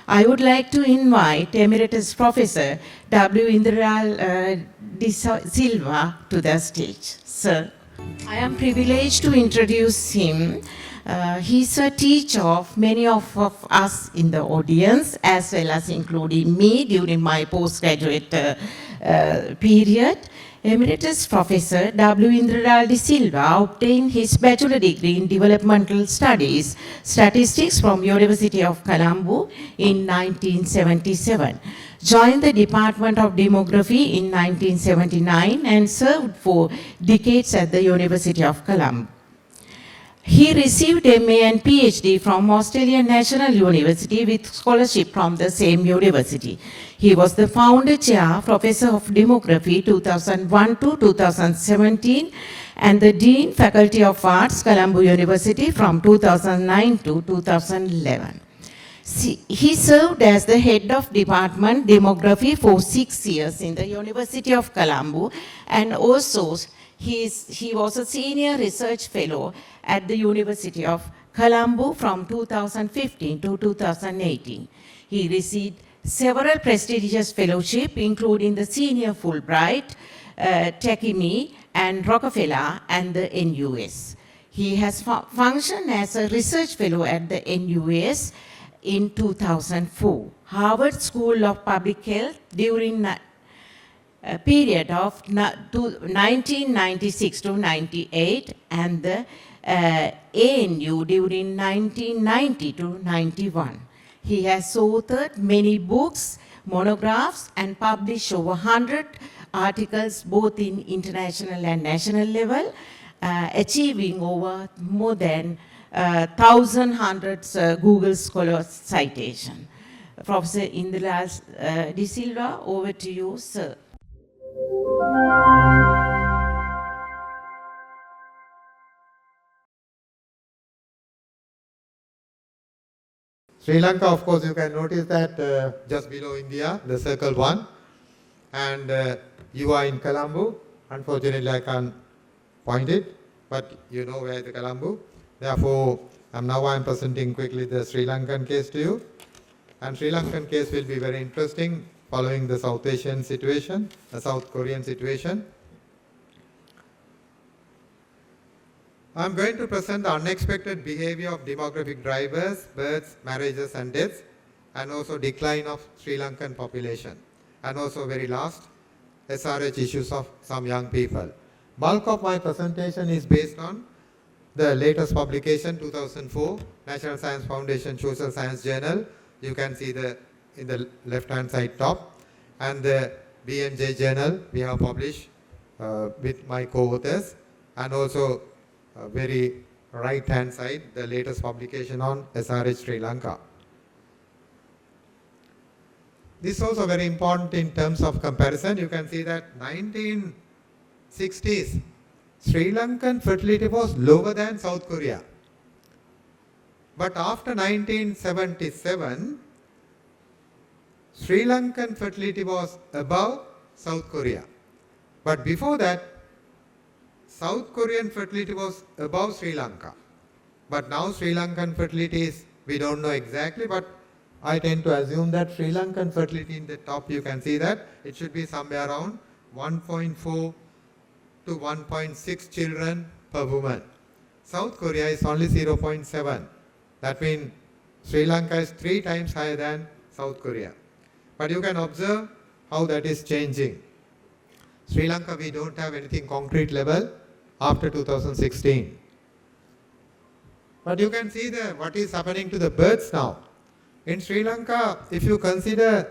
I would like to invite Emeritus Professor W. Indralal De Silva to the stage. Sir, I am privileged to introduce him. He's a teacher of many of us in the audience, as well as including me during my postgraduate period. Emeritus Professor W. Indralal De Silva obtained his bachelor degree in developmental studies, statistics from University of Colombo in 1977. Joined the Department of Demography in 1979 and served for decades at the University of Colombo. He received MA and PhD from Australian National University with scholarship from the same university. He was the founder chair, Professor of Demography 2001 to 2017 and the Dean Faculty of Arts, Colombo University from 2009 to 2011. He served as the head of Department Demography for 6 years in the University of Colombo and also he was a senior research fellow at the University of Colombo from 2015 to 2018. He received several prestigious fellowships, including the Senior Fulbright, Techime, and Rockefeller, and the NUS. He has functioned as a research fellow at the NUS in 2004, Harvard School of Public Health during a period of 1996 to 98, and the ANU during 1990 to 91. He has authored many books, monographs, and published over 100 articles both in international and national level, achieving over more than 1,100 Google Scholar citation. Professor Indralal De Silva, over to you, sir. Sri Lanka, of course, you can notice that just below India, the circle 1, and you are in Colombo. Unfortunately, I can't point it, but you know where the Colombo. Therefore, now I'm presenting quickly the Sri Lankan case to you. And Sri Lankan case will be very interesting following the South Asian situation, the South Korean situation. I'm going to present the unexpected behavior of demographic drivers, births, marriages and deaths, and also decline of Sri Lankan population. And also very last, SRH issues of some young people. Bulk of my presentation is based on the latest publication, 2004, National Science Foundation Social Science Journal. You can see in the left-hand side top. And the BMJ journal we have published with my co-authors. And also very right-hand side, the latest publication on SRH Sri Lanka. This is also very important in terms of comparison. You can see that 1960s, Sri Lankan fertility was lower than South Korea. But after 1977, Sri Lankan fertility was above South Korea. But before that, South Korean fertility was above Sri Lanka. But now Sri Lankan fertility is, we don't know exactly, but I tend to assume that Sri Lankan fertility in the top, you can see that it should be somewhere around 1.4 to 1.6 children per woman. South Korea is only 0.7. That means Sri Lanka is 3 times higher than South Korea. But you can observe how that is changing. Sri Lanka, we don't have anything concrete level after 2016. But you can see what is happening to the births now. In Sri Lanka, if you consider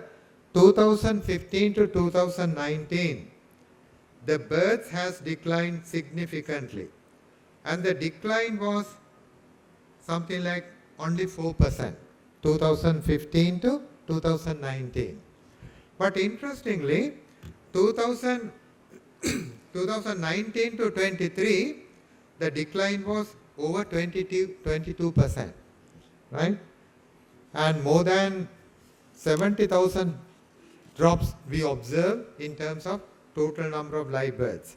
2015 to 2019, the births has declined significantly. And the decline was something like only 4%, 2015 to 2019. But interestingly, 2019 to 23, the decline was over 22%, right? And more than 70,000 drops we observe in terms of total number of live births.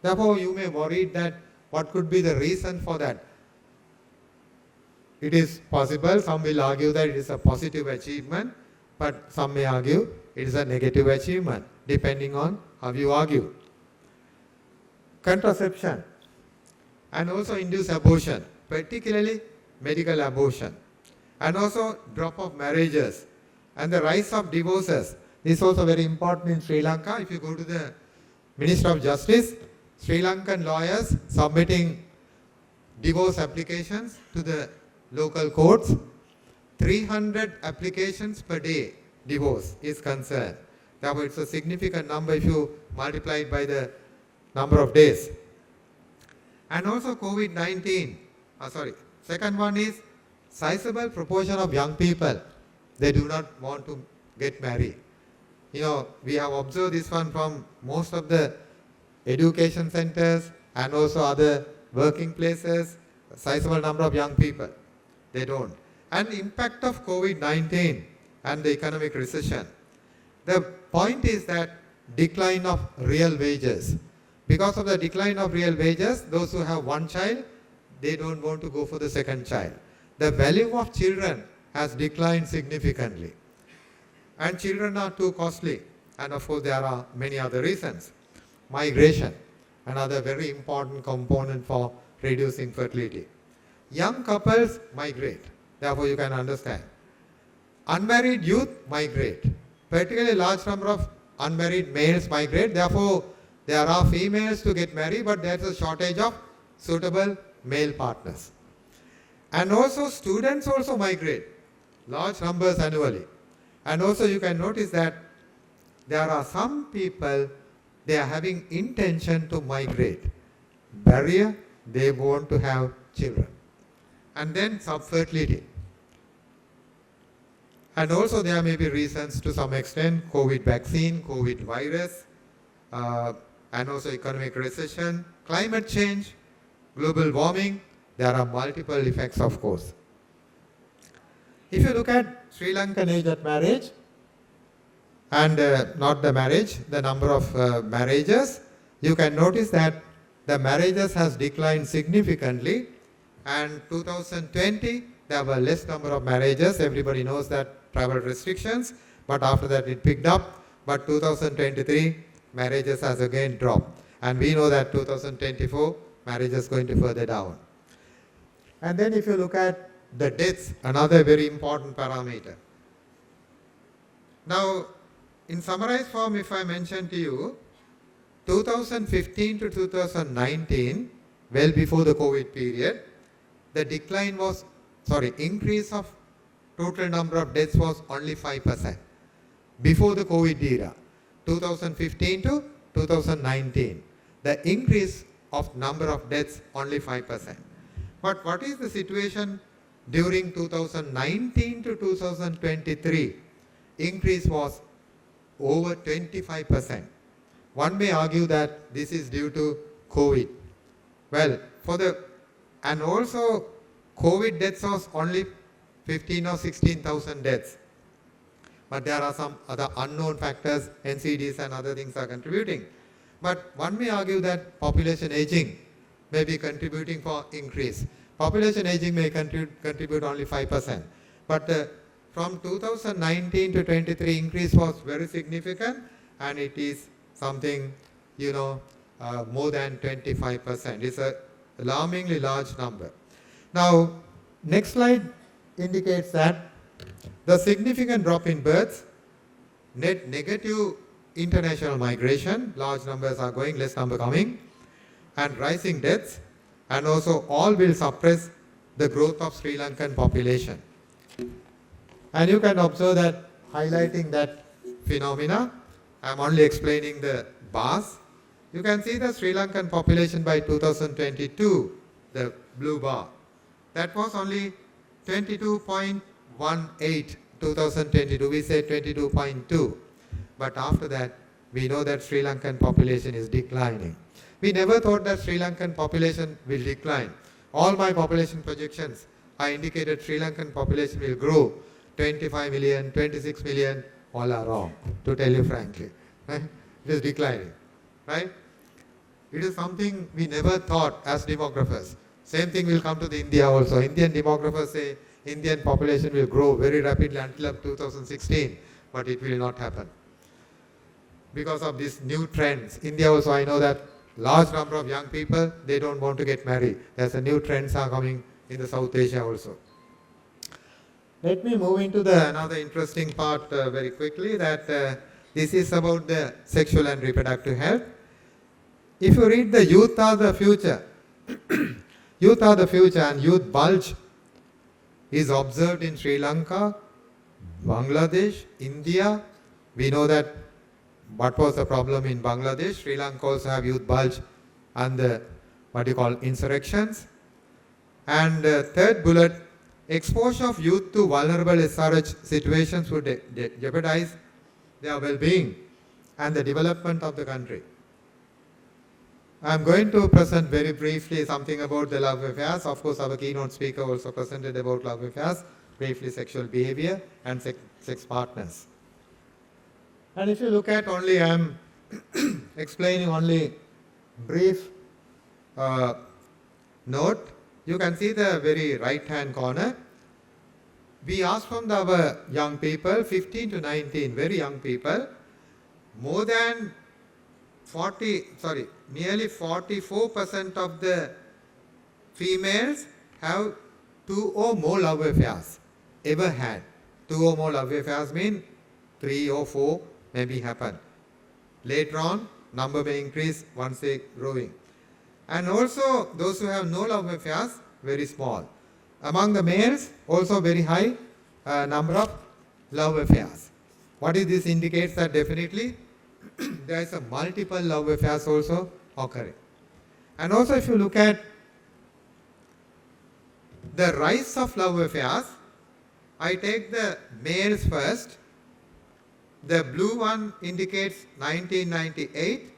Therefore, you may worry that what could be the reason for that. It is possible, some will argue that it is a positive achievement, but some may argue it is a negative achievement, depending on how you argue. Contraception and also induced abortion, particularly medical abortion, and also drop of marriages and the rise of divorces. This is also very important in Sri Lanka. If you go to the Minister of Justice, Sri Lankan lawyers submitting divorce applications to the local courts, 300 applications per day divorce is concerned. Therefore, it's a significant number if you multiply it by the number of days. And also COVID-19, second one is sizable proportion of young people, they do not want to get married. You know, we have observed this one from most of the education centers and also other working places, a sizable number of young people, they don't. And impact of COVID-19 and the economic recession. The point is that decline of real wages. Because of the decline of real wages, those who have one child, they don't want to go for the second child. The value of children has declined significantly. And children are too costly. And of course, there are many other reasons. Migration, another very important component for reducing fertility. Young couples migrate. Therefore, you can understand. Unmarried youth migrate. Particularly large number of unmarried males migrate. Therefore, there are females to get married, but there's a shortage of suitable male partners. And also students also migrate, large numbers annually. And also you can notice that there are some people, they are having intention to migrate. Barrier, they want to have children. And then subfertility. And also there may be reasons to some extent, COVID vaccine, COVID virus, and also economic recession, climate change, global warming. There are multiple effects, of course. If you look at Sri Lankan age at marriage, and not the marriage, the number of marriages, you can notice that the marriages has declined significantly. And 2020, there were less number of marriages. Everybody knows that travel restrictions, but after that it picked up. But 2023, marriages has again dropped. And we know that 2024, marriage is going to further down. And then if you look at the deaths, another very important parameter. Now, in summarized form, if I mention to you, 2015 to 2019, well before the COVID period, the decline was, increase of total number of deaths was only 5%. Before the COVID era, 2015 to 2019, the increase of number of deaths only 5%. But what is the situation during 2019 to 2023? Increase was over 25%. One may argue that this is due to COVID. Well, and also COVID deaths was only 15 or 16,000 deaths. But there are some other unknown factors, NCDs and other things are contributing. But one may argue that population aging may be contributing for increase. Population aging may contribute only 5%. But from 2019 to 23, increase was very significant, and it is something, more than 25%. It's an alarmingly large number. Now, next slide indicates that the significant drop in births, net negative international migration, large numbers are going, less number coming, and rising deaths, and also all will suppress the growth of Sri Lankan population. And you can observe that, highlighting that phenomena, I'm only explaining the bars. You can see the Sri Lankan population by 2022, the blue bar. That was only 22.18, 2022, we say 22.2. But after that, we know that Sri Lankan population is declining. We never thought that Sri Lankan population will decline. All my population projections, I indicated Sri Lankan population will grow 25 million, 26 million, all are wrong, to tell you frankly. Right? It is declining. Right? It is something we never thought as demographers. Same thing will come to the India also. Indian demographers say Indian population will grow very rapidly until up 2016, but it will not happen. Because of these new trends. India also, I know that large number of young people, they don't want to get married. There's a new trends are coming in the South Asia also. Let me move into the another interesting part very quickly, that this is about the sexual and reproductive health. If you read the Youth Are the Future, Youth Are the Future and youth bulge is observed in Sri Lanka, Bangladesh, India. We know that what was the problem in Bangladesh. Sri Lanka also have youth bulge and the what you call insurrections. And third bullet, exposure of youth to vulnerable SRH situations would jeopardize their well-being and the development of the country. I'm going to present very briefly something about the love affairs. Of course, our keynote speaker also presented about love affairs, briefly sexual behavior and sex partners. And if you look at only, I'm explaining only brief note. You can see the very right-hand corner. We asked from our young people, 15 to 19, very young people, more than nearly 44% of the females have 2 or more love affairs, ever had. 2 or more love affairs mean 3 or 4 maybe happen. Later on, number may increase once they growing. And also those who have no love affairs, very small. Among the males, also very high number of love affairs. What is this indicates that definitely there is a multiple love affairs also occurring. And also if you look at the rise of love affairs, I take the males first. The blue one indicates 1998.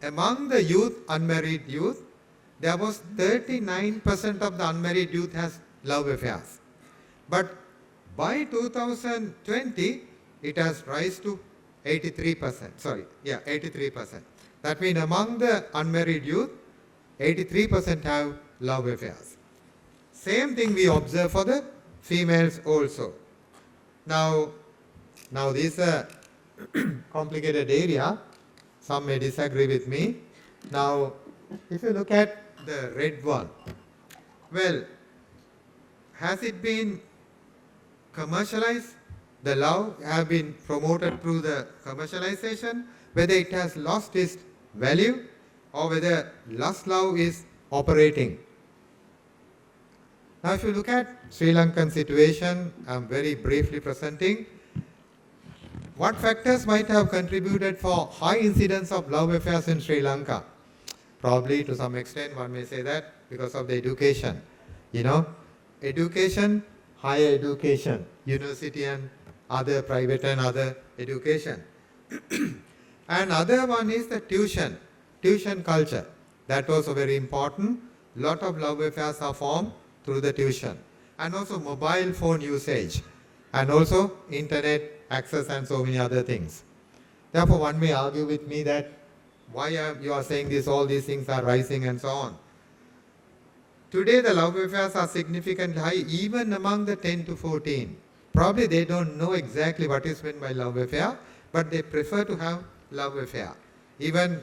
Among the youth, unmarried youth, there was 39% of the unmarried youth has love affairs. But by 2020, it has rise to 83%. 83%. That means among the unmarried youth, 83% have love affairs. Same thing we observe for the females also. Now this is a complicated area. Some may disagree with me. Now, if you look at the red one, well, has it been commercialized? The love have been promoted through the commercialization, whether it has lost its value or whether lust love is operating. Now if you look at Sri Lankan situation, I'm very briefly presenting. What factors might have contributed for high incidence of love affairs in Sri Lanka? Probably to some extent one may say that because of the education. Education, higher education, university and other private and other education. And other one is the tuition culture. That was very important. Lot of love affairs are formed through the tuition. And also mobile phone usage. And also internet access and so many other things. Therefore one may argue with me that why you are saying this, all these things are rising and so on. Today the love affairs are significantly high even among the 10 to 14. Probably they don't know exactly what is meant by love affair, but they prefer to have love affair. Even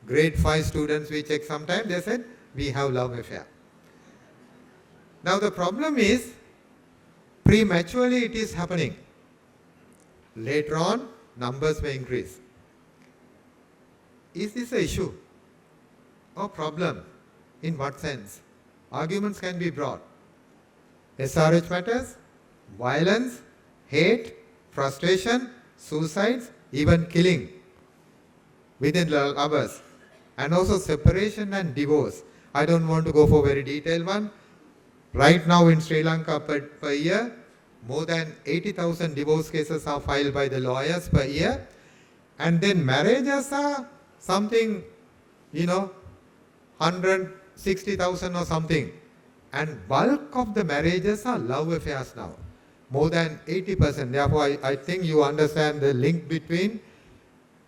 grade 5 students we check sometime, they said, we have love affair. Now the problem is, prematurely it is happening. Later on, numbers may increase. Is this an issue or problem? In what sense? Arguments can be brought. SRH matters, violence, hate, frustration, suicides, even killing within hours. And also separation and divorce. I don't want to go for very detailed one. Right now in Sri Lanka per year, more than 80,000 divorce cases are filed by the lawyers per year. And then marriages are something, 160,000 or something. And bulk of the marriages are love affairs now. More than 80%. Therefore, I think you understand the link between,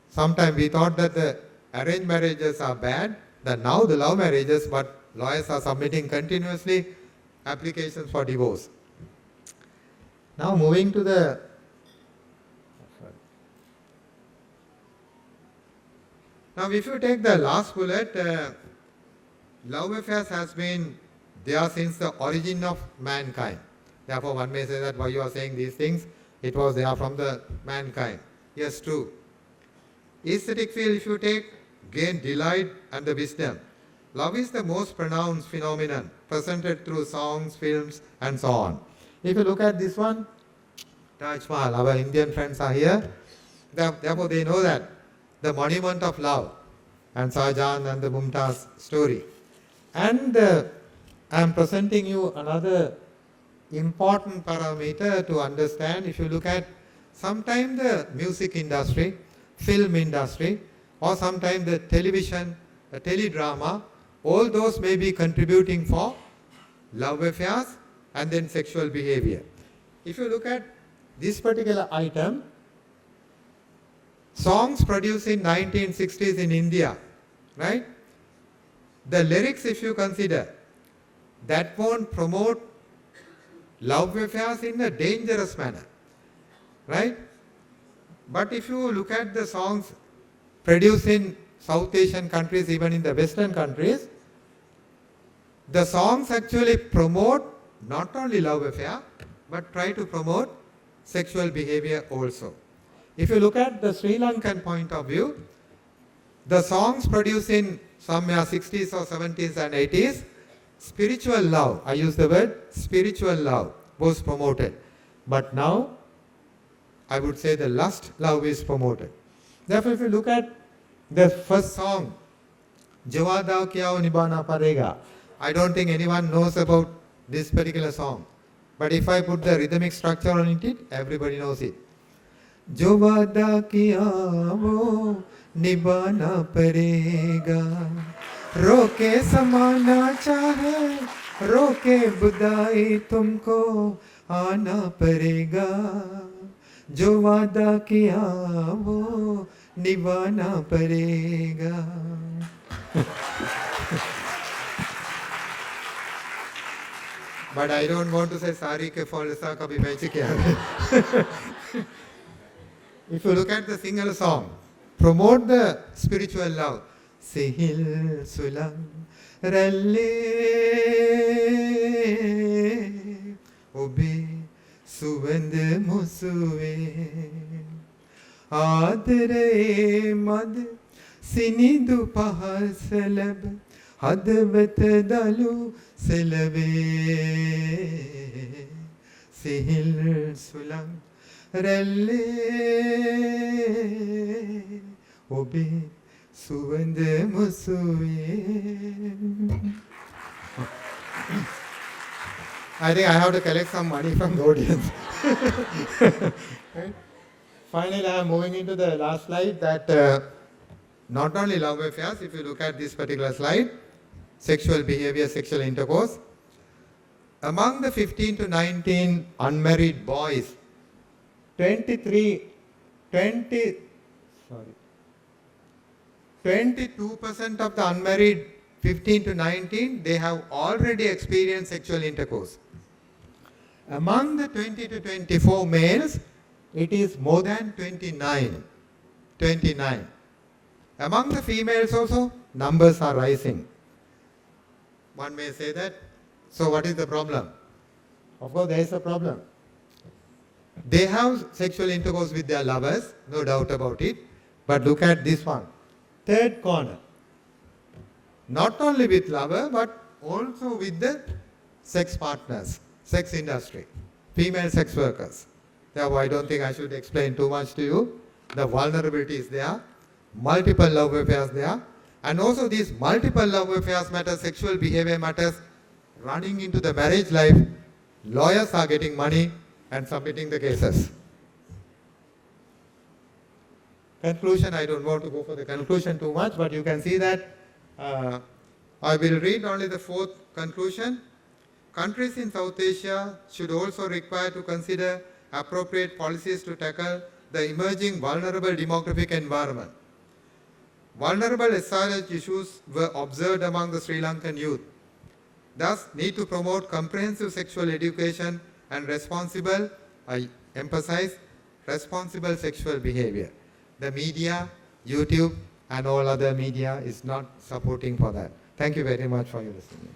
sometimes we thought that the arranged marriages are bad, that now the love marriages, but lawyers are submitting continuously applications for divorce. Now moving to the Now if you take the last bullet, love affairs has been there since the origin of mankind. Therefore one may say that why you are saying these things, it was there from the mankind. Yes, true. Aesthetic field, if you take, gain delight and the wisdom. Love is the most pronounced phenomenon presented through songs, films and so on. If you look at this one, Taj Mahal, our Indian friends are here. Therefore they know that the monument of love and Shahjahan and the Mumtaz story. And I am presenting you another important parameter to understand. If you look at sometimes the music industry, film industry, or sometimes the television, the teledrama, all those may be contributing for love affairs and then sexual behavior. If you look at this particular item, songs produced in 1960s in India, right? The lyrics, if you consider, that won't promote love affairs in a dangerous manner, right? But if you look at the songs produced in South Asian countries, even in the Western countries, the songs actually promote not only love affair, but try to promote sexual behavior also. If you look at the Sri Lankan point of view, the songs produced in somewhere 60s or 70s and 80s, spiritual love, I use the word spiritual love, was promoted. But now, I would say the lust love is promoted. Therefore, if you look at the first song, Jawada Kyao Nibana Parega, I don't think anyone knows about this particular song. But if I put the rhythmic structure on it, everybody knows it. जो वादा किया वो निभाना पड़ेगा, रोके समाना चाहे रोके बुदाई तुमको आना पड़ेगा, जो वादा किया वो निभाना पड़ेगा. But I don't want to say sari ke phol sa kabhi beche kya. If you look at the single song, promote the spiritual love. Sehil sulam ralle obe suvand musuve adre mad sinidu pahasalab hadvat dalu selave sehil sulam ralle obe suvand musuve. I think I have to collect some money from the audience. Right? Finally, I am moving into the last slide that not only love affairs, if you look at this particular slide, sexual behavior, sexual intercourse. Among the 15 to 19 unmarried boys, 22% of the unmarried 15 to 19, they have already experienced sexual intercourse. Among the 20 to 24 males, it is more than 29. Among the females also, numbers are rising. One may say that, so what is the problem? Of course, there is a problem. They have sexual intercourse with their lovers, no doubt about it. But look at this one. Third corner. Not only with lover, but also with the sex partners, sex industry, female sex workers. Therefore, I don't think I should explain too much to you. The vulnerability is there, multiple love affairs there, and also these multiple love affairs matters, sexual behavior matters, running into the marriage life. Lawyers are getting money and submitting the cases. Conclusion, I don't want to go for the conclusion too much, but you can see that I will read only the fourth conclusion. Countries in South Asia should also require to consider appropriate policies to tackle the emerging vulnerable demographic environment. Vulnerable SRH issues were observed among the Sri Lankan youth. Thus, need to promote comprehensive sexual education and responsible I emphasize responsible sexual behavior. The media, YouTube, and all other media is not supporting for that. Thank you very much for your listening.